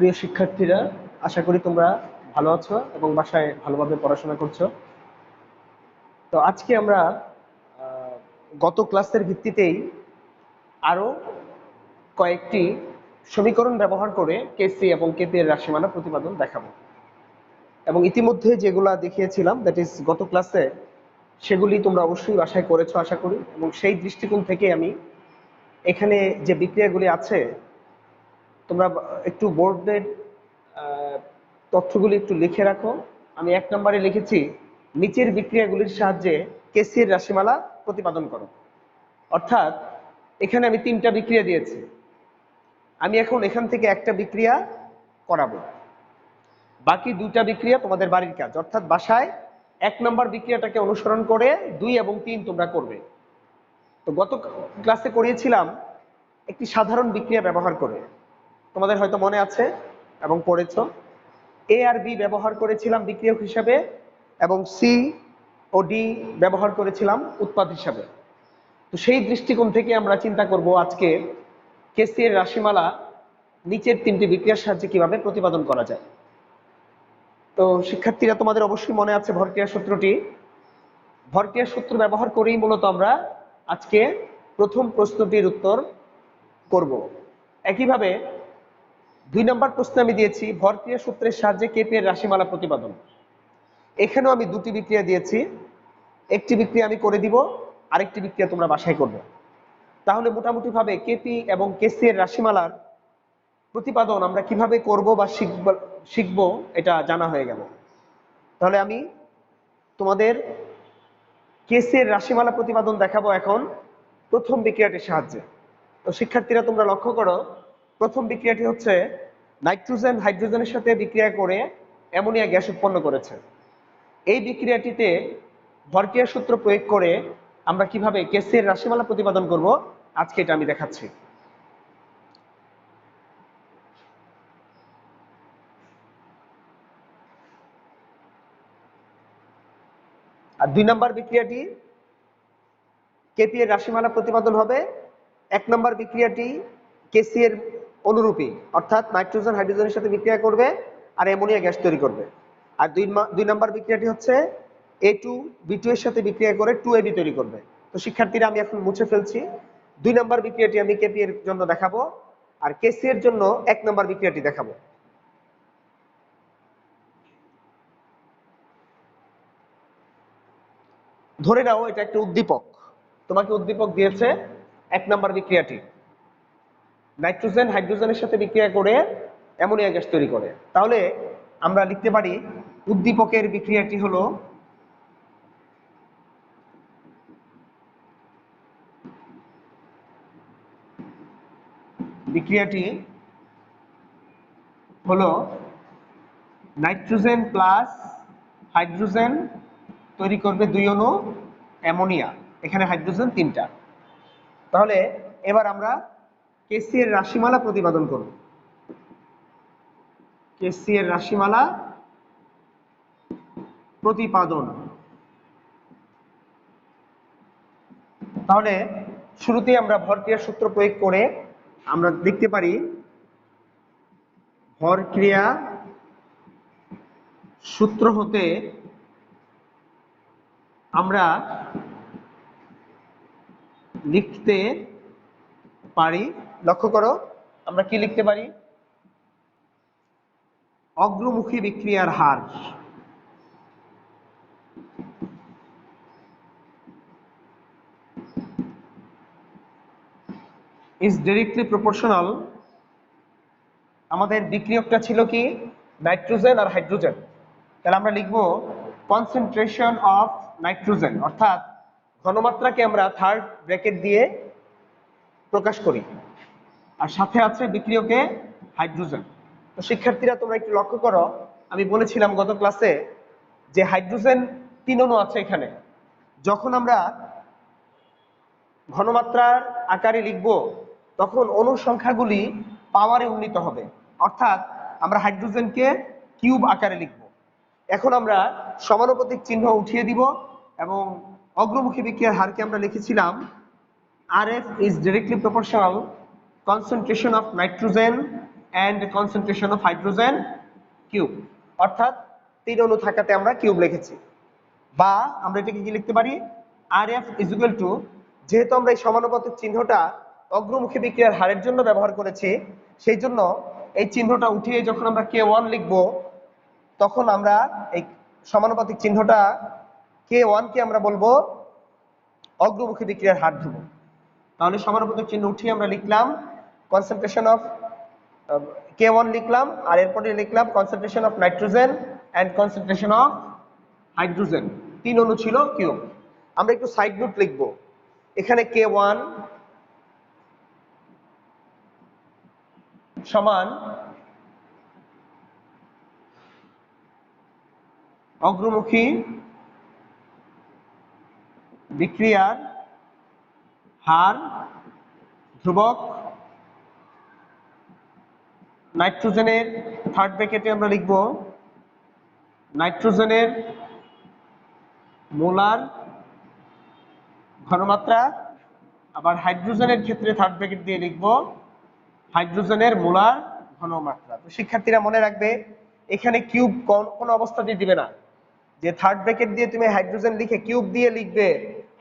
প্রিয় শিক্ষার্থীরা, আশা করি তোমরা ভালো আছো এবং বাসায় ভালোভাবে পড়াশোনা করছো। তো আজকে আমরা গত ক্লাসের ভিত্তিতেই আরো কয়েকটি সমীকরণ ব্যবহার করে কেসি এবং কেপি এর রাশিমালা প্রতিপাদন দেখাবো। এবং ইতিমধ্যে যেগুলা দেখিয়েছিলাম, দ্যাট ইজ গত ক্লাসে, সেগুলি তোমরা অবশ্যই বাসায় করেছো আশা করি। এবং সেই দৃষ্টিকোণ থেকে আমি এখানে যে বিক্রিয়াগুলি আছে, তোমরা একটু বোর্ডের তথ্যগুলি একটু লিখে রাখো। আমি 1 নম্বরে লিখেছি, নিচের বিক্রিয়াগুলির সাহায্যে কেসি এর রাশিমালা প্রতিপাদন করো। অর্থাৎ এখানে আমি 3টা বিক্রিয়া দিয়েছি, আমি এখন এখান থেকে একটা বিক্রিয়া করাবো, বাকি 2টা বিক্রিয়া তোমাদের বাড়ির কাজ। অর্থাৎ বাসায় 1 নম্বর বিক্রিয়াটাকে অনুসরণ করে 2 এবং 3 তোমরা করবে। তো গত ক্লাসে করিয়েছিলাম একটি সাধারণ বিক্রিয়া ব্যবহার করে, তোমাদের হয়তো মনে আছে এবং পড়েছো। এ আর বি ব্যবহার করেছিলাম বিক্রিয়ক হিসাবে এবং সি ও ডি ব্যবহার করেছিলাম উৎপাদ হিসাবে। তো সেই দৃষ্টিকোণ থেকে আমরা চিন্তা করব আজকে কেসি এর রাশিমালা নিচের 3টি বিক্রিয়ার সাহায্যে কিভাবে প্রতিপাদন করা যায়। তো শিক্ষার্থীরা, তোমাদের অবশ্যই মনে আছে ভরক্রিয়ার সূত্রটি। ভরক্রিয়ার সূত্র ব্যবহার করেই মূলত আমরা আজকে প্রথম প্রশ্নটির উত্তর করব। একইভাবে 2 নম্বর প্রশ্ন আমি দিয়েছি ভরক্রিয়া সূত্রের সাহায্যে কেপি এর রাশিমালা প্রতিপাদন। এখানেও আমি 2টি বিক্রিয়া দিয়েছি, একটি বিক্রিয়া আমি করে দিব, আরেকটি বিক্রিয়া তোমরা বাসায় করবে। তাহলে মোটামুটি ভাবে কেপি এবং কেসি এর রাশিমালার প্রতিপাদন আমরা কিভাবে করব বা শিখব এটা জানা হয়ে গেল। তাহলে আমি তোমাদের কেসি এর রাশিমালা প্রতিপাদন দেখাবো এখন প্রথম বিক্রিয়াটির সাহায্যে। তো শিক্ষার্থীরা, তোমরা লক্ষ্য করো, প্রথম বিক্রিয়াটি হচ্ছে নাইট্রোজেন হাইড্রোজেনের সাথে বিক্রিয়া করে অ্যামোনিয়া গ্যাস উৎপন্ন করেছে। এই বিক্রিয়াটিতে ভরক্রিয়ার সূত্র প্রয়োগ করে আমরা কিভাবে কেসি এর রাশিমালা প্রতিপাদন করব, আজকে এটা আমি দেখাচ্ছি। আর 2 নম্বর বিক্রিয়াটি কেপি এর রাশিমালা প্রতিপাদন হবে। 1 নম্বর বিক্রিয়াটি কেসি এর অনুরূপী, অর্থাৎ নাইট্রোজেন হাইড্রোজেনের সাথে বিক্রিয়া করবে আর অ্যামোনিয়া গ্যাস তৈরি করবে। আর 2 নম্বর বিক্রিয়াটি হচ্ছে A2 B2 এর সাথে বিক্রিয়া করে 2AB তৈরি করবে। তো শিক্ষার্থীরা, আমি এখন মুছে ফেলছি। 2 নম্বর বিক্রিয়াটি আমি কেপি এর জন্য দেখাবো আর কেসি এর জন্য 1 নম্বর বিক্রিয়াটি দেখাবো। ধরে নাও এটা একটা উদ্দীপক, তোমাকে উদ্দীপক দিয়েছে 1 নম্বর বিক্রিয়াটি নাইট্রোজেন হাইড্রোজেনের সাথে বিক্রিয়া করে অ্যামোনিয়া গ্যাস তৈরি করে। তাহলে আমরা লিখতে পারি উদ্দীপকের বিক্রিয়াটি হলো নাইট্রোজেন প্লাস হাইড্রোজেন তৈরি করবে 2 অণু অ্যামোনিয়া, এখানে হাইড্রোজেন 3টা। তাহলে এবার আমরা কেসি এর রাশিমালা প্রতিপাদন করব। কেসি এর রাশিমালা প্রতিপাদন। তাহলে শুরুতেই আমরা ভরক্রিয়ার সূত্র প্রয়োগ করে আমরা দেখতে পারি ভরক্রিয়া সূত্র হতে আমরা লিখতে পারি, লক্ষ্য করো আমরা কি লিখতে পারি, অগ্রমুখী বিক্রিয়ার হার is directly proportional। আমাদের বিক্রিয়কটা ছিল কি, নাইট্রোজেন আর হাইড্রোজেন। তাহলে আমরা লিখব কনসেন্ট্রেশন অফ নাইট্রোজেন, অর্থাৎ ঘনমাত্রাকে আমরা থার্ড ব্র্যাকেট দিয়ে প্রকাশ করি, আর সাথে আছে বিক্রিয়কে হাইড্রোজেন। তো শিক্ষার্থীরা, তোমরা একটু লক্ষ্য করো, আমি বলেছিলাম গত ক্লাসে যে হাইড্রোজেন 3 অণু আছে এখানে। যখন আমরা ঘনমাত্রার আকারে লিখব তখন অণু সংখ্যাগুলি পাওয়ারে উন্নীত হবে, অর্থাৎ আমরা হাইড্রোজেনকে কিউব আকারে লিখব। এখন আমরা সমানুপাতিক চিহ্ন উঠিয়ে দিব এবং অগ্রমুখী বিক্রিয়ার হারকে আমরা লিখেছিলাম RF is directly proportional concentration of nitrogen and concentration of hydrogen cube, অর্থাৎ 3 অণু থাকাতে আমরা কিউব লিখেছি। বা আমরা এটাকে কি লিখতে পারি, RF ইজ ইকুয়াল টু, যেহেতু আমরা এই সমানুপাতিক চিহ্নটা অগ্রমুখী বিক্রিয়ার হারের জন্য ব্যবহার করেছি, সেই জন্য এই চিহ্নটা উঠিয়ে যখন আমরা K1 লিখব, তখন আমরা এই সমানুপাতিক চিহ্নটা K1 কে আমরা বলবো অগ্রমুখী বিক্রিয়ার হার ধ্রুবক। তাহলে সমানুপাতিক চিহ্ন উঠিয়ে আমরা লিখলাম কনসেন্ট্রেশন অফ K1 লিখলাম, আর এরপরে লিখলাম concentration of nitrogen and concentration of hydrogen, 3 অণু ছিল কিউব। আমরা একটু সাইড নোট লিখবো, এখানে K1 সমান অগ্রমুখী বিক্রিয়ার হার ধ্রুবক, নাইট্রোজেনের থার্ড ব্র্যাকেটে আমরা লিখব নাইট্রোজেনের মোলার ঘনমাত্রা, আবার হাইড্রোজেনের ক্ষেত্রে থার্ড ব্র্যাকেট দিয়ে লিখব হাইড্রোজেনের মোলার ঘনমাত্রা। তো শিক্ষার্থীরা মনে রাখবে, এখানে কিউব কোন অবস্থাতেই দিবে না, যে থার্ড ব্র্যাকেট দিয়ে তুমি হাইড্রোজেন লিখে কিউব দিয়ে লিখবে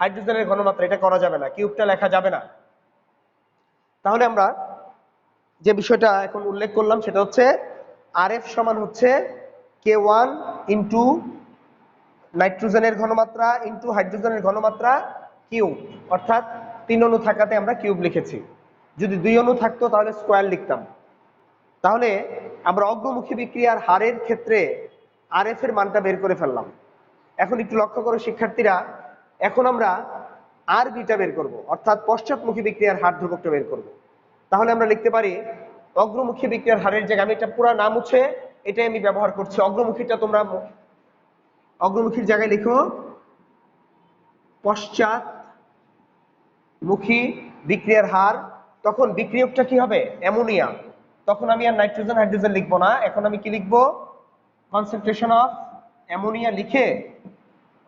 হাইড্রোজেনের ঘনমাত্রা, এটা করা যাবে না, কিউবটা লেখা যাবে না। তাহলে আমরা যে বিষয়টা এখন উল্লেখ করলাম সেটা হচ্ছে RF সমান হচ্ছে K1 ইন্টু নাইট্রোজেনের ঘনমাত্রা ইন্টু হাইড্রোজেনের ঘনমাত্রা কিউব, অর্থাৎ 3 অণু থাকাতে আমরা কিউব লিখেছি। যদি 2 অণু থাকতো তাহলে স্কোয়ার লিখতাম। তাহলে আমরা অগ্রমুখী বিক্রিয়ার হারের ক্ষেত্রে RF এর মানটা বের করে ফেললাম। এখন একটু লক্ষ্য করো শিক্ষার্থীরা, এখন আমরা RB-টা বের করব, অর্থাৎ পশ্চাৎমুখী বিক্রিয়ার হার ধ্রুবকটা বের করব। তাহলে আমরা লিখতে পারি অগ্রমুখী বিক্রিয়ার হারের জায়গায়, আমি এটা পুরো নাম মুছে এটাই আমি ব্যবহার করছি, অগ্রমুখীটা তোমরা অগ্রমুখীর জায়গায় লিখো পশ্চাৎমুখী বিক্রিয়ার হার। তখন বিক্রিয়কটা কি হবে, অ্যামোনিয়া। তখন আমি আর নাইট্রোজেন হাইড্রোজেন লিখবো না, এখন আমি কি লিখবো, কনসেন্ট্রেশন অফ অ্যামোনিয়া লিখে,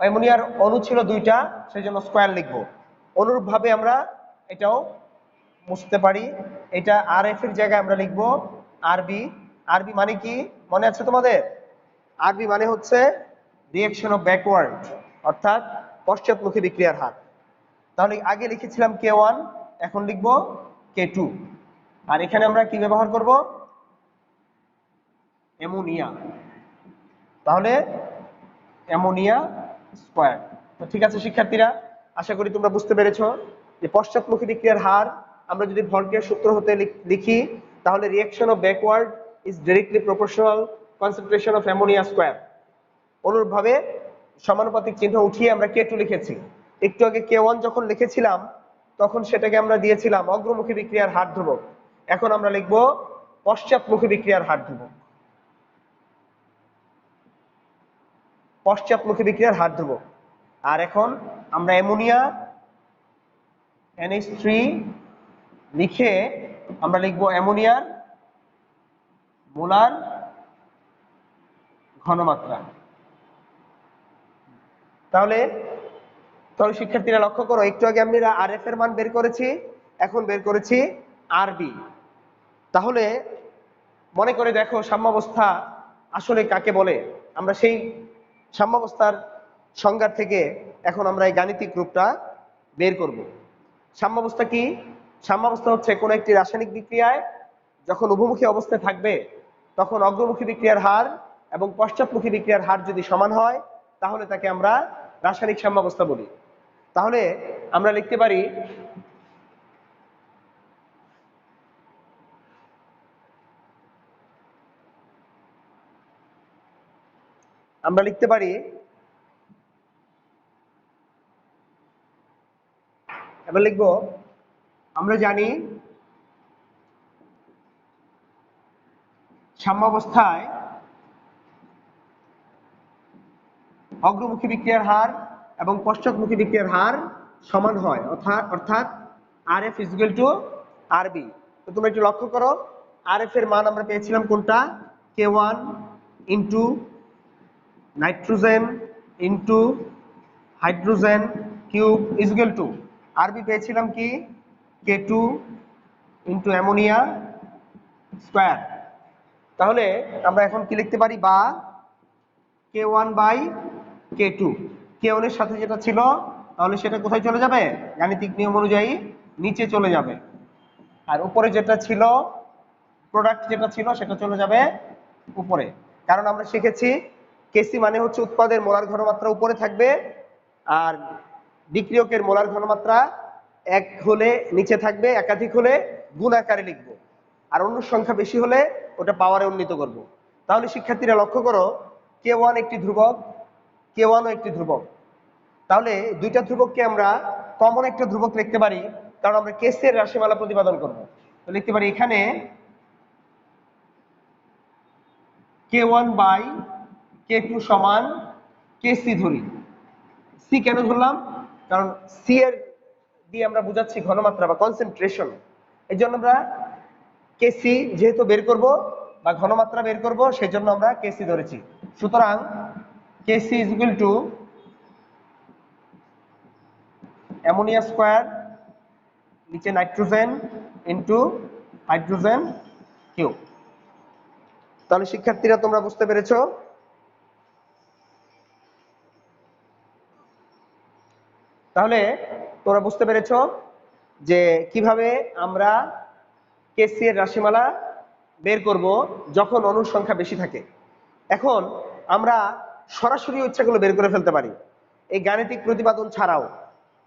অ্যামোনিয়ার অণু ছিল 2টা, সেই জন্য স্কোয়ার লিখবো। অনুরূপ ভাবে আমরা এটাও মুছতে পারি, এটা RF এর জায়গায় আমরা লিখবো RB। RB মানে কি মনে আছে তোমাদের? RB মানে হচ্ছে রিঅ্যাকশন অফ ব্যাকওয়ার্ড, অর্থাৎ পশ্চাৎমুখী বিক্রিয়ার হার। তাহলে আগে লিখেছিলাম K1, এখন লিখবো K2, আর এখানে আমরা কি ব্যবহার করব, অ্যামোনিয়া। তাহলে অ্যামোনিয়া স্কোয়ার। তো ঠিক আছে শিক্ষার্থীরা, আশা করি তোমরা বুঝতে পেরেছো যে পশ্চাৎমুখী বিক্রিয়ার হার আমরা যদি ভল্টের সূত্র হতে লিখি, তাহলে reaction of backward is directly proportional concentration of ammonia square. অনুরূপভাবে সমানুপাতিক চিহ্ন উঠিয়ে আমরা K2 লিখেছি। একটু আগে K1 যখন লিখেছিলাম তখন সেটাকে আমরা দিয়েছিলাম অগ্রমুখী বিক্রিয়ার হার ধ্রুবক, এখন আমরা লিখব পশ্চাৎমুখী বিক্রিয়ার হার ধ্রুবক, পশ্চাৎমুখী বিক্রিয়ার হার ধ্রুবক। আর এখন আমরা অ্যামোনিয়া NH3 লিখে আমরা লিখব অ্যামোনিয়ার মোলার ঘনমাত্রা। তাহলে শিক্ষার্থীরা লক্ষ্য করো, একটু আগে আমরা RF এর মান বের করেছি, এখন বের করেছি RB। তাহলে মনে করে দেখো সাম্যাবস্থা আসলে কাকে বলে, আমরা সেই সাম্যাবস্থার সংজ্ঞা থেকে এখন আমরা এই গাণিতিক রূপটা বের করব। সাম্যাবস্থা কি? সাম্যাবস্থা হচ্ছে কোনো একটি রাসায়নিক বিক্রিয়ায় যখন উভমুখী অবস্থায় থাকবে, তখন অগ্রমুখী বিক্রিয়ার হার এবং পশ্চাৎমুখী বিক্রিয়ার হার যদি সমান হয়, তাহলে তাকে আমরা রাসায়নিক সাম্যাবস্থা বলি। তাহলে আমরা লিখতে পারি এবার লিখবো, আমরা জানি সাম্যাবস্থায় অগ্রমুখী বিক্রিয়ার হার এবং পশ্চাৎমুখী বিক্রিয়ার হার সমান হয়, অর্থাৎ RF is equal two RB। তো তোমরা একটু লক্ষ্য করো, RF এর মান আমরা পেয়েছিলাম কোনটা, K1 into nitrogen into hydrogen cube is equal two, RB পেয়েছিলাম কি, K2 ইন্টু অ্যামোনিয়া স্কোয়ার। তাহলে আমরা এখন কি লিখতে পারি, বা K1/K2, K1 এর সাথে যেটা ছিল তাহলে সেটা কোথায় চলে যাবে, গাণিতিক নিয়ম অনুযায়ী নিচে চলে যাবে, আর উপরে যেটা ছিল প্রোডাক্ট যেটা ছিল সেটা চলে যাবে উপরে। কারণ আমরা শিখেছি কেসি মানে হচ্ছে উৎপাদের মোলার ঘনমাত্রা উপরে থাকবে, আর বিক্রিয়কের মোলার ঘনমাত্রা এক হলে নিচে থাকবে, একাধিক হলে গুণ আকারে লিখবো, আর অন্য সংখ্যা বেশি হলে ওটা পাওয়ারে উন্নীত করব। তাহলে শিক্ষার্থীরা লক্ষ্য করো, K1 একটি ধ্রুবক, K1 ও একটি ধ্রুবক। তাহলে দুইটা ধ্রুবককে আমরা কমন একটা ধ্রুবক লিখতে পারি, কারণ আমরা কেসি এর রাশিমালা প্রতিপাদন করব। তো লিখতে পারি এখানে K1/K2 সমান কেসি ধরি। সি কেন ধরলাম, কারণ সি এর দিয়ে আমরা বুঝাচ্ছি ঘনমাত্রা বা কনসেন্ট্রেশন, এই জন্য আমরা কেসি যেহেতু বের করব বা ঘনমাত্রা বের করব সেই জন্য আমরা কেসি ধরেছি। সুতরাং K C is equal to ammonia square নিচে নাইট্রোজেন ইন্টু হাইড্রোজেন কিউব। তাহলে শিক্ষার্থীরা তোমরা বুঝতে পেরেছো, তাহলে তোমরা বুঝতে পেরেছো যে কিভাবে আমরা কেসি এর রাশিমালা বের করব যখন অণুর সংখ্যা বেশি থাকে। এখন আমরা সরাসরি ইচ্ছাগুলো বের করে ফেলতে পারি এই গাণিতিক প্রতিপাদন ছাড়াও।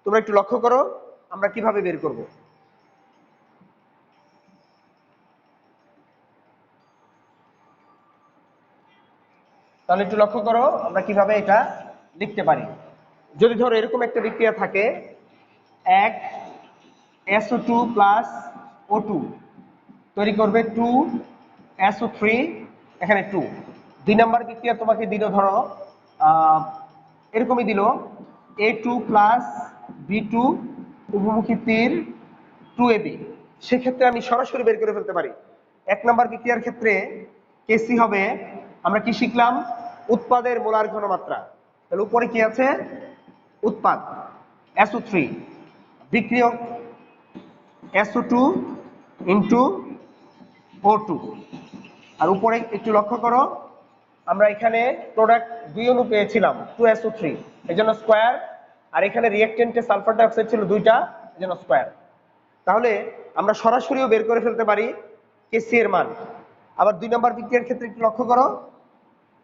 তোমরা একটু লক্ষ্য করো আমরা কিভাবে বের করব। তাহলে একটু লক্ষ্য করো আমরা কিভাবে এটা লিখতে পারি। যদি ধরো এরকম একটা বিক্রিয়া থাকে, এক SO2 প্লাস O2 তৈরি করবে 2 SO3, এখানে 2। 2 নাম্বার বিক্রিয়া তোমাকে দিল, ধরো এরকমই দিল A2 প্লাস B2 উভমুখী তীর 2AB। সেক্ষেত্রে আমি সরাসরি বের করে ফেলতে পারি। 1 নাম্বার বিক্রিয়ার ক্ষেত্রে কেসি হবে, আমরা কি শিখলাম, উৎপাদের মোলার ঘনমাত্রা। তাহলে উপরে কি আছে, উৎপাদ SO3, বিক্রিয়ক SO2 ইন্টু O2, আর উপরে একটু লক্ষ্য করো আমরা এখানে প্রোডাক্ট 2 অণু পেয়েছিলাম 2SO3, এই জন্য স্কোয়ার, আর এখানে রিঅ্যাকটেন্টে সালফার ডাইঅক্সাইড ছিল 2টা, এই জন্য স্কোয়ার। তাহলে আমরা সরাসরিও বের করে ফেলতে পারি কেসি এর মান। আবার 2 নম্বর বিক্রিয়ার ক্ষেত্রে একটু লক্ষ্য করো,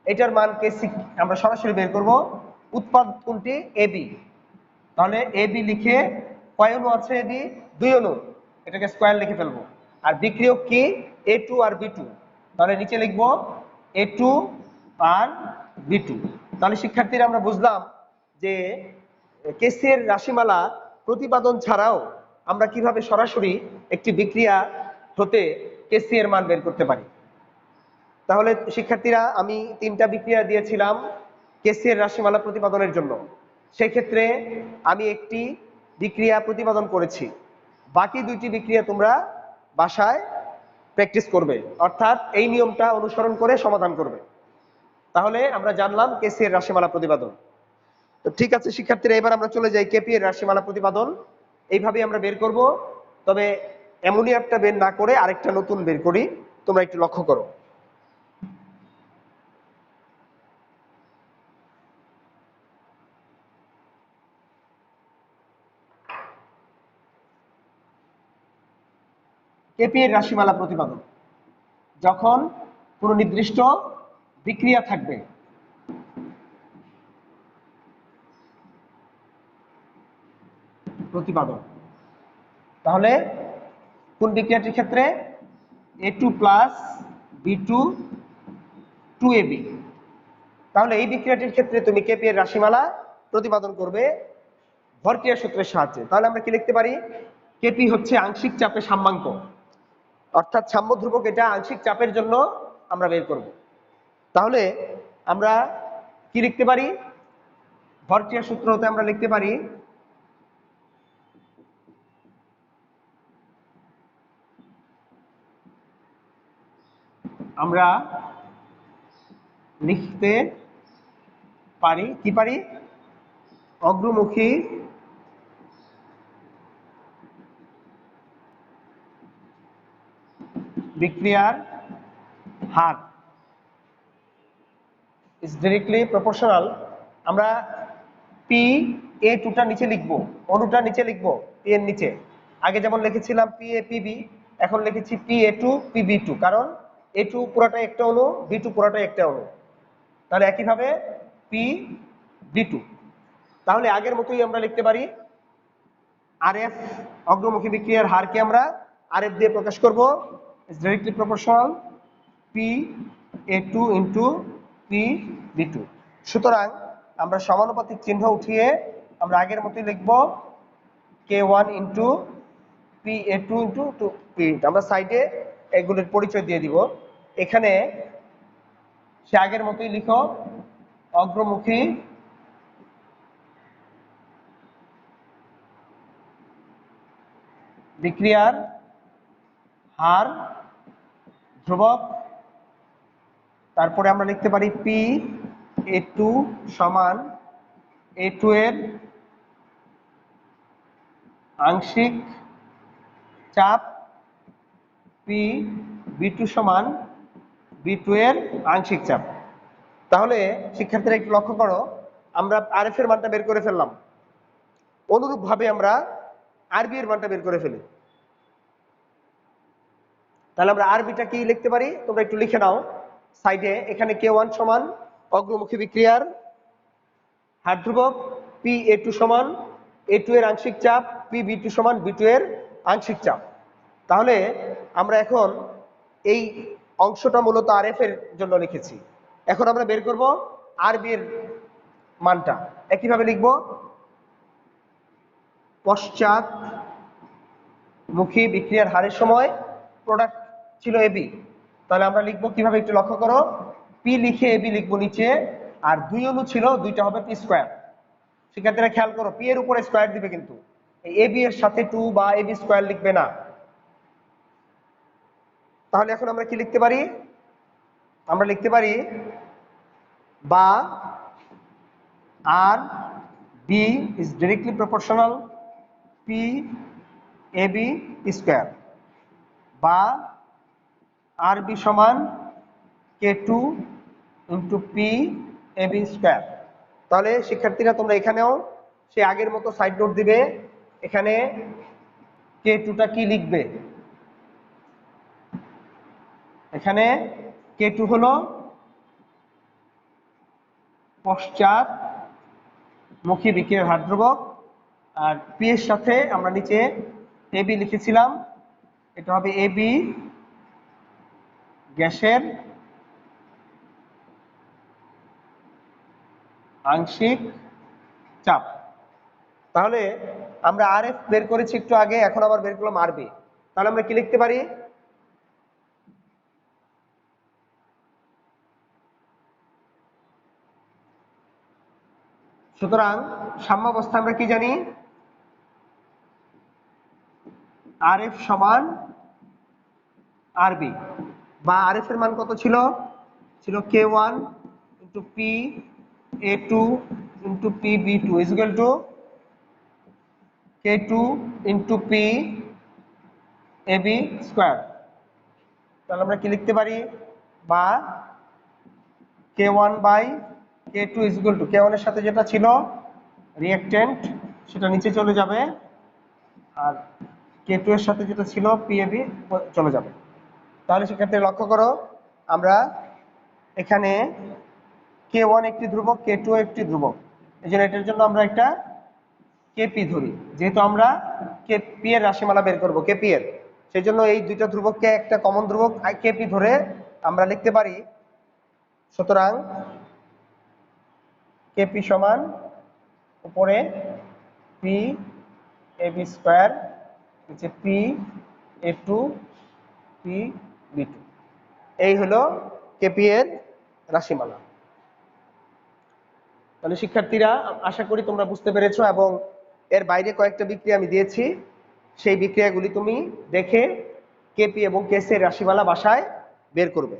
এটার মান কেসি আমরা সরাসরি বের করব। উৎপাদ কোনটি, AB, তাহলে AB লিখে কয় অণু আছে, AB 2 অণু, এটাকে স্কোয়ার লিখে ফেলবো। আর বিক্রিয়ক কি, A2 আর B2, তাহলে নিচে লিখবো A2 আর B2। তাহলে শিক্ষার্থীরা আমরা বুঝলাম যে কেসি এর রাশিমালা প্রতিপাদন ছাড়াও আমরা কিভাবে সরাসরি একটি বিক্রিয়া হতে কেসি এর মান বের করতে পারি। তাহলে শিক্ষার্থীরা আমি 3টা বিক্রিয়া দিয়েছিলাম কেসি এর রাশিমালা প্রতিপাদনের জন্য, সেই ক্ষেত্রে আমি একটি বিক্রিয়া প্রতিপাদন করেছি, বাকি 2টি বিক্রিয়া তোমরা বাসায় প্র্যাকটিস করবে, অর্থাৎ এই নিয়মটা অনুসরণ করে সমাধান করবে। তাহলে আমরা জানলাম কেসি এর রাশিমালা প্রতিপাদন। তো ঠিক আছে শিক্ষার্থীরা, এবার আমরা চলে যাই কেপি এর রাশিমালা প্রতিপাদন। এইভাবে আমরা বের করব, তবে অ্যামোনিয়ারটা বের না করে আরেকটা নতুন বের করি, তোমরা একটু লক্ষ্য করো। কেপি এর রাশিমালা প্রতিপাদন, যখন কোনো নির্দিষ্ট বিক্রিয়া থাকবে, প্রতিপাদন, তাহলে কোন বিক্রিয়াটির ক্ষেত্রে A2 প্লাস B2 2AB, তাহলে এই বিক্রিয়াটির ক্ষেত্রে তুমি কেপি এর রাশিমালা প্রতিপাদন করবে ভরক্রিয়া সূত্রের সাহায্যে। তাহলে আমরা কি লিখতে পারি, কেপি হচ্ছে আংশিক চাপের সাম্যাঙ্ক, অর্থাৎ সাম্য ধ্রুবক, এটা আংশিক চাপের জন্য আমরা বের করব। তাহলে আমরা কি লিখতে পারি, ভরক্রিয়া সূত্র হতে আমরা লিখতে পারি আমরা লিখতে পারি কি পারি, অগ্রমুখী বিক্রিয়ার হার ইজ ডিরেক্টলি প্রপোর্শনাল। আমরা পি এ টুটা নিচে লিখবো, অনুটা নিচে লিখবো পি এর নিচে। আগে যেমন লিখেছিলাম পি এ পি বি, এখন লিখেছি P A two P B two, কারণ এ টু পুরাটাই একটা অণু, বি টু পুরাটাই একটা অণু। তাহলে একইভাবে পি বি টু। তাহলে আগের মতোই আমরা লিখতে পারি আর এফ অগ্রমুখী বিক্রিয়ার হারকে আমরা আর এফ দিয়ে প্রকাশ করব, is directly proportional P A two into P B two. সুতরাং আমরা সমানুপাতিক চিহ্ন উঠিয়ে আমরা আগের মতোই লিখব K one into P A two into two P. আমরা সাইডে এগুলোর পরিচয় দিয়ে দিব। এখানে সে আগের মতোই লিখো অগ্রমুখী বিক্রিয়ার হার ধ্রুবক, তারপরে আমরা লিখতে পারি পি এ টু সমান এ টু এর আংশিক চাপ, পি বি টু সমান বি টু এর আংশিক চাপ। তাহলে শিক্ষার্থীরা একটু লক্ষ্য করো, আমরা আর এফ এর মানটা বের করে ফেললাম, অনুরূপভাবে আমরা আরবি এর মানটা বের করে ফেলি। তাহলে আমরা আরবিটা কি লিখতে পারি তোমরা একটু লিখে নাও সাইডে। এখানে কে ওয়ান সমান অগ্রমুখী বিক্রিয়ার হার ধ্রুবক, পি এ টু সমান এ টু এর আংশিক চাপ, পি বি টু সমান বি টু এর আংশিক চাপ। তাহলে আমরা এখন এই অংশটা মূলত আর এফ এর জন্য লিখেছি। এখন আমরা বের করব আর বি এর মানটা। একইভাবে লিখব পশ্চাৎমুখী বিক্রিয়ার হারের সময় প্রোডাক্ট ছিল এবি। তাহলে আমরা লিখবো কিভাবে একটু লক্ষ্য করো, পি লিখে এবি লিখবো নিচে, আর দুই অণু ছিল দুইটা হবে পি স্কোয়ার। শিক্ষার্থীরা খেয়াল করো, পি এর উপরে স্কোয়ার দিবে, কিন্তু এই এবি এর সাথে টু বা এবি স্কোয়ার লিখবে না। তাহলে এখন আমরা কি লিখতে পারি, আমরা লিখতে পারি বা R B is directly proportional P A B square, বা আর বি সমান K two into P A B square. তাহলে শিক্ষার্থীরা তোমরা এখানেও সে আগের মতো সাইড নোট দিবে। এখানে কে টুটা কি লিখবে, এখানে কে টু হলো পশ্চাৎমুখী বিক্রিয়ার হার ধ্রুবক, আর পি এর সাথে আমরা নিচে এ বি লিখেছিলাম, এটা হবে এ বি গ্যাসের আংশিক চাপ। তাহলে আমরা আর এফ বের করেছি একটু আগে, এখন আবার বের করলাম আরবি। তাহলে আমরা কি লিখতে পারি, সুতরাং সাম্যাবস্থা আমরা কি জানি, আর এফ সমান আরবি, বা আর এফ এর মান কত ছিল, ছিল K one into P A two into P B two is equal to K two into P A B square. তাহলে আমরা কি লিখতে পারি, বা K one by K two is equal to K one এর সাথে যেটা ছিল রিঅ্যাকট্যান্ট সেটা নিচে চলে যাবে, আর কে টু এর সাথে যেটা ছিল পি এ বি চলে যাবে। তাহলে সেক্ষেত্রে লক্ষ্য করো, আমরা এখানে কে ওয়ান একটি ধ্রুবক, কে টু একটি ধ্রুবক, এই জন্য এটার জন্য আমরা একটা কেপি ধরি, যেহেতু আমরা কেপি এর রাশিমালা বের করবো কেপি এর, সেই জন্য এই দুইটা ধ্রুবককে একটা কমন ধ্রুবক কেপি ধরে আমরা লিখতে পারি। সুতরাং কেপি সমান উপরে পি এ বি স্কোয়ার, নিচে P A two P B two, এই হলো কেপি এর রাশিমালা। তাহলে শিক্ষার্থীরা আশা করি তোমরা বুঝতে পেরেছো, এবং এর বাইরে কয়েকটা বিক্রিয়া আমি দিয়েছি, সেই বিক্রিয়াগুলি তুমি দেখে কেপি এবং কেসি এর রাশিমালা বাসায় বের করবে।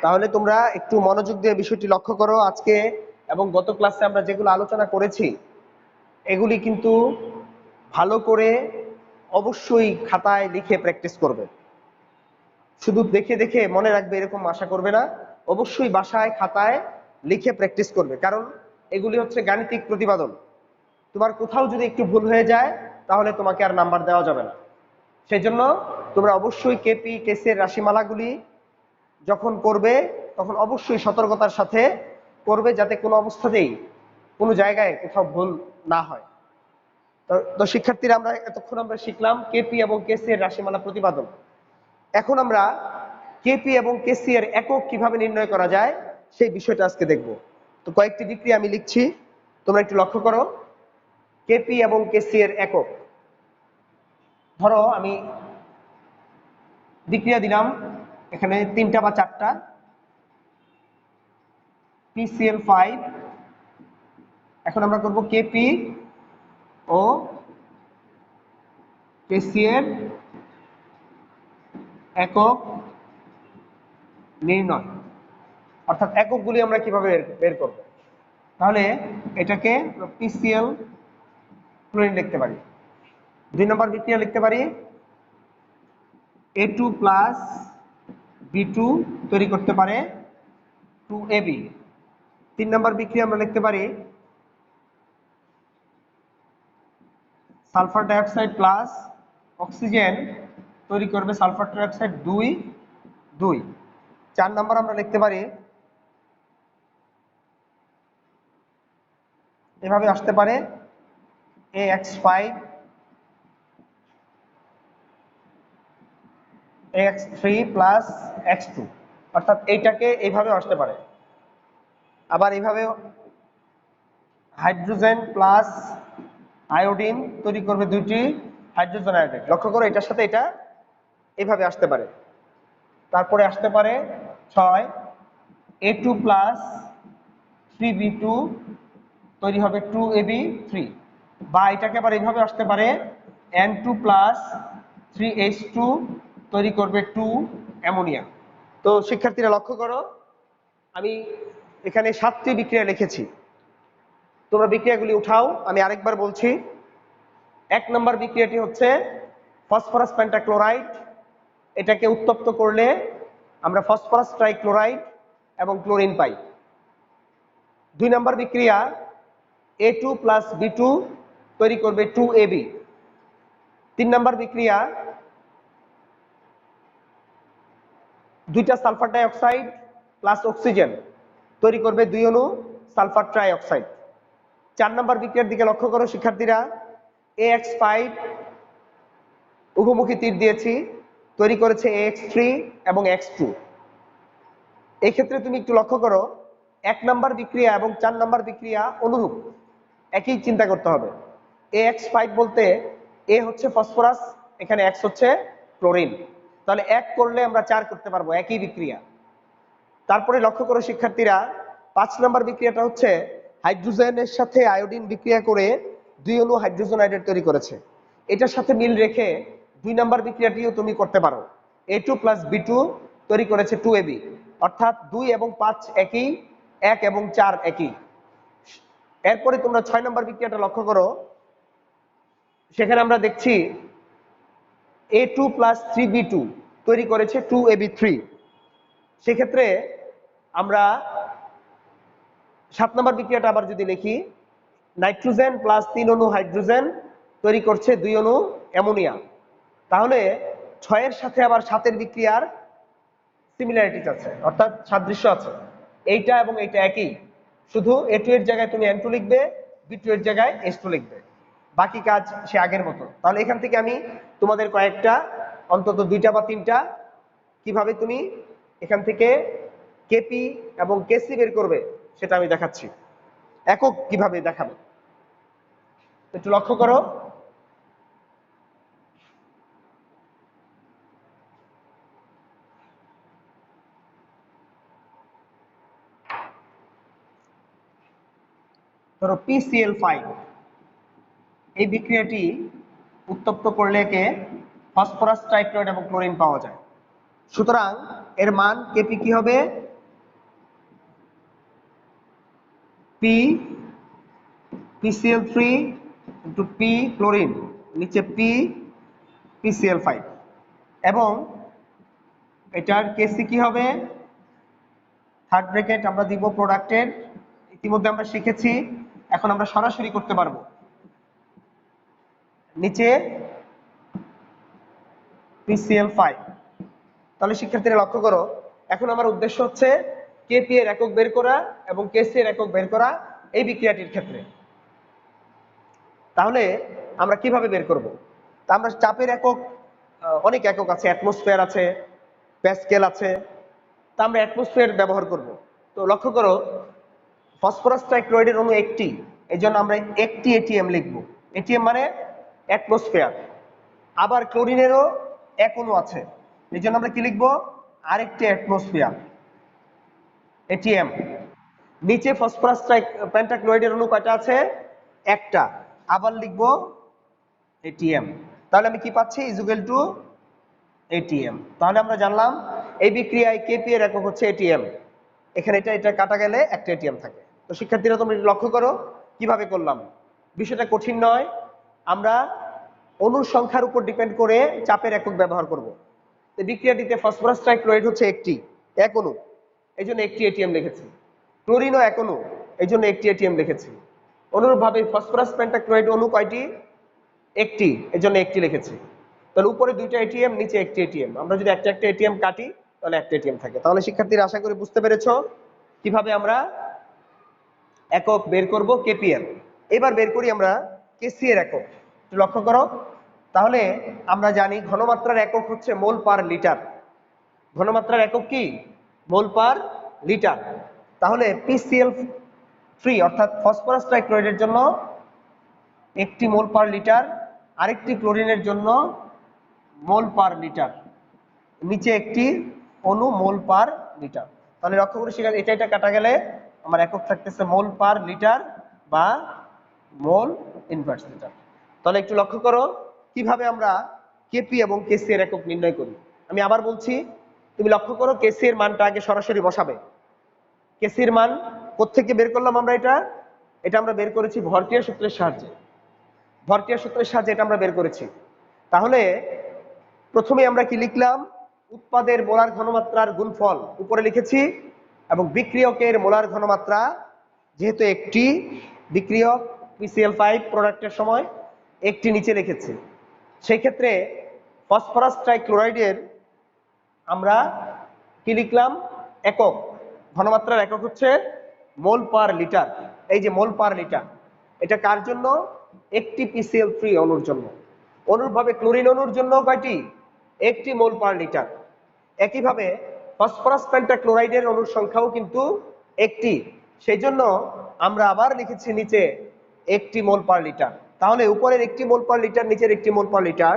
তাহলে তোমরা একটু মনোযোগ দিয়ে বিষয়টি লক্ষ্য করো। আজকে এবং গত ক্লাসে আমরা যেগুলো আলোচনা করেছি এগুলি কিন্তু ভালো করে অবশ্যই খাতায় লিখে প্র্যাকটিস করবে। শুধু দেখে দেখে মনে রাখবে এরকম আশা করবে না, অবশ্যই বাসায় খাতায় লিখে প্র্যাকটিস করবে, কারণ এগুলি হচ্ছে গাণিতিক প্রতিপাদন। তোমার কোথাও যদি একটু ভুল হয়ে যায় তাহলে তোমাকে আর নাম্বার দেওয়া যাবে না। সেই জন্য তোমরা অবশ্যই কেপি কেসের রাশিমালাগুলি যখন করবে তখন অবশ্যই সতর্কতার সাথে করবে, যাতে কোনো অবস্থাতেই কোনো জায়গায় কোথাও ভুল না হয়। তো শিক্ষার্থীরা, আমরা এতক্ষণ আমরা শিখলাম কেপি এবং কেসি এর রাশিমালা প্রতিপাদন। এখন আমরা কেপি এবং কেসি এর একক কিভাবে নির্ণয় করা যায় সেই বিষয়টা আজকে দেখব। তো কয়েকটি বিক্রিয়া আমি লিখছি, তোমরা একটু লক্ষ্য করো। কেপি এবং কেসি এর একক, ধরো আমি বিক্রিয়া দিলাম এখানে 3টা বা 4টা, PCl5। এখন আমরা করব কেপি ও কেসি এর একক নির্ণয়, অর্থাৎ এককগুলি আমরা কিভাবে বের করব। তাহলে এটাকে PCl ক্লোরিন লিখতে পারি। 2 নম্বর বিক্রিয়া লিখতে পারি A2 প্লাস B2 তৈরি করতে পারে 2AB। 3 নম্বর বিক্রিয়া আমরা লিখতে পারি সালফার ডাইঅক্সাইড প্লাস অক্সিজেন তৈরি করবে সালফার ডাইঅক্সাইড 2 2। 4 নম্বর আমরা লিখতে পারি, এভাবে আসতে পারে AX5 AX3 প্লাস X2, অর্থাৎ এইটাকে এইভাবে আসতে পারে। আবার এইভাবে হাইড্রোজেন প্লাস আয়োডিন তৈরি করবে 2টি হাইড্রোজেন আয়োডাইড। লক্ষ্য করো এটার সাথে এটা এইভাবে আসতে পারে। তারপরে আসতে পারে 6 A2 প্লাস 3B2 তৈরি হবে 2AB3, বা এটাকে আবার এইভাবে আসতে পারে N2 প্লাস 3H2 তৈরি করবে 2 অ্যামোনিয়া। তো শিক্ষার্থীরা লক্ষ্য করো, আমি এখানে 7টি বিক্রিয়া লিখেছি, তোমরা বিক্রিয়াগুলি উঠাও। আমি আরেকবার বলছি। 1 নম্বর বিক্রিয়াটি হচ্ছে ফসফরাস পেন্টাক্লোরাইড, এটাকে উত্তপ্ত করলে আমরা ফসফরাস ট্রাইক্লোরাইড এবং ক্লোরিন পাই। 2 নম্বর বিক্রিয়া A2 প্লাস B2 তৈরি করবে 2AB। 3 নম্বর বিক্রিয়া 2টা সালফার ডাইঅক্সাইড প্লাস অক্সিজেন তৈরি করবে 2 অণু সালফার ট্রাইঅক্সাইড। 4 নম্বর বিক্রিয়ার দিকে লক্ষ্য করো শিক্ষার্থীরা, AX5 উভমুখী তীর দিয়েছি, তৈরি করেছে AX3 এবং X2। এই ক্ষেত্রে তুমি একটু লক্ষ্য করো 1 নম্বর বিক্রিয়া এবং 4 নম্বর বিক্রিয়া অনুরূপ, একই চিন্তা করতে হবে। AX5 বলতে A হচ্ছে ফসফরাস, এখানে X হচ্ছে ক্লোরিন, তাহলে 1 করলে আমরা 4 করতে পারবো, একই বিক্রিয়া। তারপরে লক্ষ্য করো শিক্ষার্থীরা, 5 নম্বর বিক্রিয়াটা হচ্ছে হাইড্রোজেনের সাথে আয়োডিন বিক্রিয়া করে 2 অণু হাইড্রোজেন আয়োডাইড তৈরি করেছে। এটার সাথে মিল রেখে 2 নম্বর বিক্রিয়াটিও তুমি করতে পারো। A2 প্লাস B2 তৈরি করেছে 2AB, অর্থাৎ 2 এবং 5 একই, 1 এবং 4 একই। এরপরে তোমরা 6 নম্বর বিক্রিয়াটা লক্ষ্য করো, সেখানে আমরা দেখছি A2 প্লাস 3B2 তৈরি করেছে 2AB3। সেক্ষেত্রে আমরা 7 নম্বর বিক্রিয়াটা আবার যদি লিখি, নাইট্রোজেন প্লাস 3 অণু হাইড্রোজেন তৈরি করছে 2 অণু অ্যামোনিয়া। তাহলে 6 এর সাথে আবার 7 এর বিক্রিয়ার সিমিলারিটিস আছে, অর্থাৎ সাদৃশ্য আছে। এইটা এবং এইটা একই, শুধু A2 এর জায়গায় তুমি N2 লিখবে, B2 এর জায়গায় H2 লিখবে, বাকি কাজ সে আগের মতো। তাহলে এখান থেকে আমি তোমাদের কয়েকটা, অন্তত 2টা বা 3টা কিভাবে তুমি এখান থেকে কেপি এবং কেসি বের করবে সেটা আমি দেখাচ্ছি, একক কিভাবে দেখাবে একটু লক্ষ্য করো। ধরো PCl5, এই বিক্রিয়াটি উত্তপ্ত করলে কে ফসফরাস ট্রাইক্লোরাইড এবং ক্লোরিন পাওয়া যায়। সুতরাং এর মান কেপি কি হবে, P PCl3 into P chlorine, নিচে পি PCl5, এবং এটার কেসি কি হবে, থার্ড ব্র্যাকেট আমরা দিব প্রোডাক্টের। ইতিমধ্যে আমরা শিখেছি, এখন আমরা সরাসরি করতে পারবো। নিচে PCl5। তাহলে শিক্ষার্থীরা লক্ষ্য করো, এখন আমার উদ্দেশ্য হচ্ছে কেপি এর একক বের করা এবং কেসি এর একক বের করা এই বিক্রিয়াটির ক্ষেত্রে। তাহলে আমরা কিভাবে বের করব? তা আমরা চাপের একক, অনেক একক আছে, অ্যাটমসফিয়ার আছে, প্যাসকেল আছে, তা আমরা অ্যাটমসফিয়ার ব্যবহার করব। তো লক্ষ্য করো, ফসফরাস ট্রাইক্লোরাইডের অণু একটি, এই জন্য আমরা একটি এটিএম লিখব। এটিএম মানে অ্যাটমসফিয়ার। আবার ক্লোরিনেরও এক অণু আছে, এই জন্য আমরা কি লিখব, আরেকটি অ্যাটমসফিয়ার, এটিএম। নিচে ফসফরাস পেন্টাক্লোরাইডের অণু কয়টা আছে, একটা, আবার লিখব এটিএম। তাহলে আমি কি পাচ্ছি, ইজুগেল টু এটিএম। তাহলে আমরা জানলাম এই বিক্রিয়ায় কেপি এর একক হচ্ছে এটিএম। এখানে এটা কাটা গেলে একটা এটিএম থাকে। তো শিক্ষার্থীরা তোমরা লক্ষ্য করো কিভাবে করলাম, বিষয়টা কঠিন নয়। আমরা অণুর সংখ্যার উপর ডিপেন্ড করে চাপের একক ব্যবহার করব। তো বিক্রিয়াটিতে ফসফরাস ট্রাইক্লোরাইড হচ্ছে একটি, এক অণু, এই জন্য একটি এটিএম লিখেছি। ক্লোরিনও এক অণু, এই জন্য একটি এটিএম লিখেছি। অনুরূপভাবে ফসফরাস পেন্টাক্লোরাইড অণু কয়টি, একটি, এই জন্য একটি লিখেছি। তাহলে উপরে দুইটা এটিএম, নিচে একটি এটিএম। আমরা যদি একটা একটা এটিএম কাটি তাহলে একটা এটিএম থাকে। তাহলে শিক্ষার্থীরা আশা করি বুঝতে পেরেছো কিভাবে আমরা একক বের করব কেপি এর। এবার বের করি আমরা কেসি এর একক। একটু লক্ষ্য করো, তাহলে আমরা জানি ঘনমাত্রার একক হচ্ছে মোল পার লিটার। ঘনমাত্রার একক কি, মোল পার লিটার। তাহলে PCl3 অর্থাৎ ফসফরাস ট্রাইক্লোরাইডের জন্য একটি মোল পার লিটার, আরেকটি ক্লোরিনের জন্য মোল পার লিটার, নিচে একটি অণু মোল পার লিটার। তাহলে লক্ষ্য করে শিখা, এটা কাটা গেলে আমার একক থাকতেছে মোল পার লিটার বা মোল ইনভার্স লিটার। তাহলে একটু লক্ষ্য করো কিভাবে আমরা কেপি এবং কেসি এর একক নির্ণয় করি। আমি আবার বলছি, তুমি লক্ষ্য করো কেসি এর মানটা আগে সরাসরি বসাবে। কেসি এর মান কোত্থেকে বের করলাম আমরা, এটা আমরা বের করেছি ভরক্রিয়া সূত্রের সাহায্যে। ভরক্রিয়া সূত্রের সাহায্যে এটা আমরা বের করেছি। তাহলে প্রথমে আমরা কি লিখলাম, উৎপাদের মোলার ঘনমাত্রার গুণফল উপরে লিখেছি, এবং বিক্রিয়কের মোলার ঘনমাত্রা যেহেতু একটি, বিক্রিয়ক PCl5 প্রোডাক্টের সময় একটি নিচে লিখেছি। সেই ক্ষেত্রে ফসফরাস ট্রাইক্লোরাইডের আমরা কি লিখলাম, একক, ঘনমাত্রার একক হচ্ছে মোল পার লিটার। এই যে মোল পার লিটার, এটা কার জন্য, একটি PCl3 অণুর জন্য। অনুরূপভাবে ক্লোরিন অণুর জন্য কয়টি, একটি মোল পার লিটার। একইভাবে ফসফরাস পেন্টাক্লোরাইডের অণুর সংখ্যাও কিন্তু একটি, সেই জন্য আমরা আবার লিখেছি নিচে একটি মোল পার লিটার। তাহলে উপরের একটি মোল পার লিটার, নিচের একটি মোল পার লিটার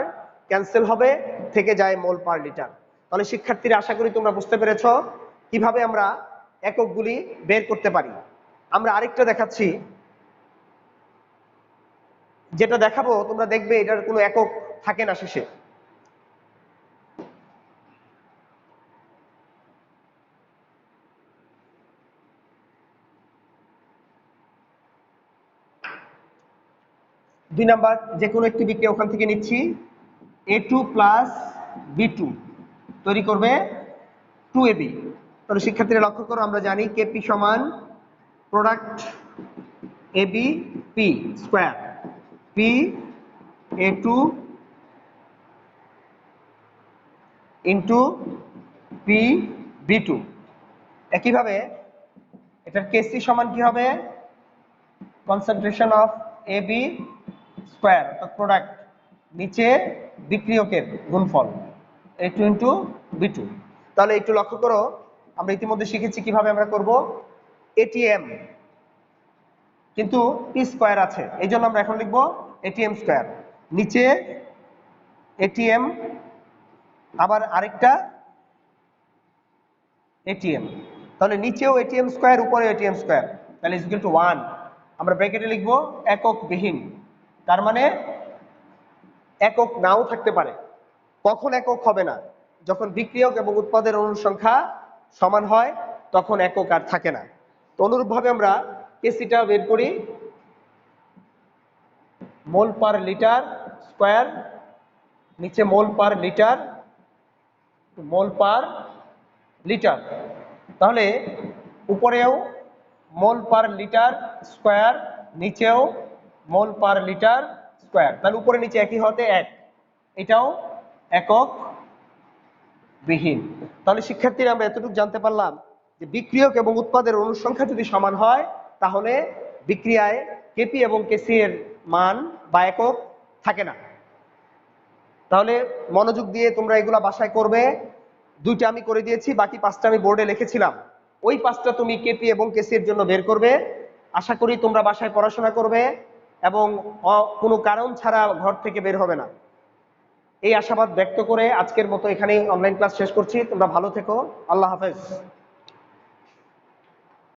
ক্যান্সেল হবে, থেকে যায় মোল পার লিটার। তাহলে শিক্ষার্থীরা আশা করি তোমরা বুঝতে পেরেছ কিভাবে আমরা এককগুলি বের করতে পারি। আমরা আরেকটা দেখাচ্ছি, যেটা দেখাবো তোমরা দেখবে এটার কোনো একক থাকে না শেষে। দুই নাম্বার, যে কোনো একটি বিক্রিয়া ওখান থেকে নিচ্ছি, A2 প্লাস B2 তৈরি করবে 2AB। তাহলে শিক্ষার্থীরা লক্ষ্য করো, আমরা জানি কেপি সমান product AB P square, P A2 into P B2। একইভাবে এটার কেসি সমান কি হবে, কনসেন্ট্রেশন অফ AB স্কোয়ার অর্থাৎ প্রোডাক্ট, নিচে বিক্রিয়কের গুণফল A2 ইন্টু B2। তাহলে একটু লক্ষ্য করো, আমরা ইতিমধ্যে শিখেছি কিভাবে আমরা করব এটিএম, কিন্তু পি স্কোয়ার আছে, এই জন্য আমরা এখন লিখব এটিএম স্কোয়ার, নিচে এটিএম, আবার আরেকটা এটিএম। তাহলে নিচেও এটিএম স্কোয়ার, উপরে এটিএম স্কোয়ার, তাহলে ইজ ইকুয়াল টু 1। আমরা ব্র্যাকেটে লিখবো একক বিহীন, তার মানে একক নাও থাকতে পারে। কখন একক হবে না, যখন বিক্রিয়ক এবং উৎপাদের অণুর সংখ্যা সমান হয়, তখন একক আর থাকে না। তো অনুরূপভাবে আমরা কেসিটাও বের করি, মোল পার লিটার স্কোয়ার, নিচে মোল পার লিটার, মোল পার লিটার। তাহলে উপরেও মোল পার লিটার স্কোয়ার, নিচেও মোল পার লিটার স্কোয়ার। তাহলে উপরে নিচে একই হতে এক, এটাও একক বিহীন। তাহলে শিক্ষার্থীরা আমরা এতটুকু জানতে পারলাম যে বিক্রিয়ক এবং উৎপাদের অনুসংখ্যা যদি সমান হয় তাহলে বিক্রিয়ায় কেপি এবং কেসি এর মান বা একক থাকে না। তাহলে মনোযোগ দিয়ে তোমরা এগুলা বাসায় করবে। দুইটা আমি করে দিয়েছি, বাকি 5টা আমি বোর্ডে লিখেছিলাম, ওই 5টা তুমি কেপি এবং কেসি এর জন্য বের করবে। আশা করি তোমরা বাসায় পড়াশোনা করবে এবং কোনো কারণ ছাড়া ঘর থেকে বের হবে না, এই আশাবাদ ব্যক্ত করে আজকের মতো এখানেই অনলাইন ক্লাস শেষ করছি। তোমরা ভালো থেকো, আল্লাহ হাফেজ।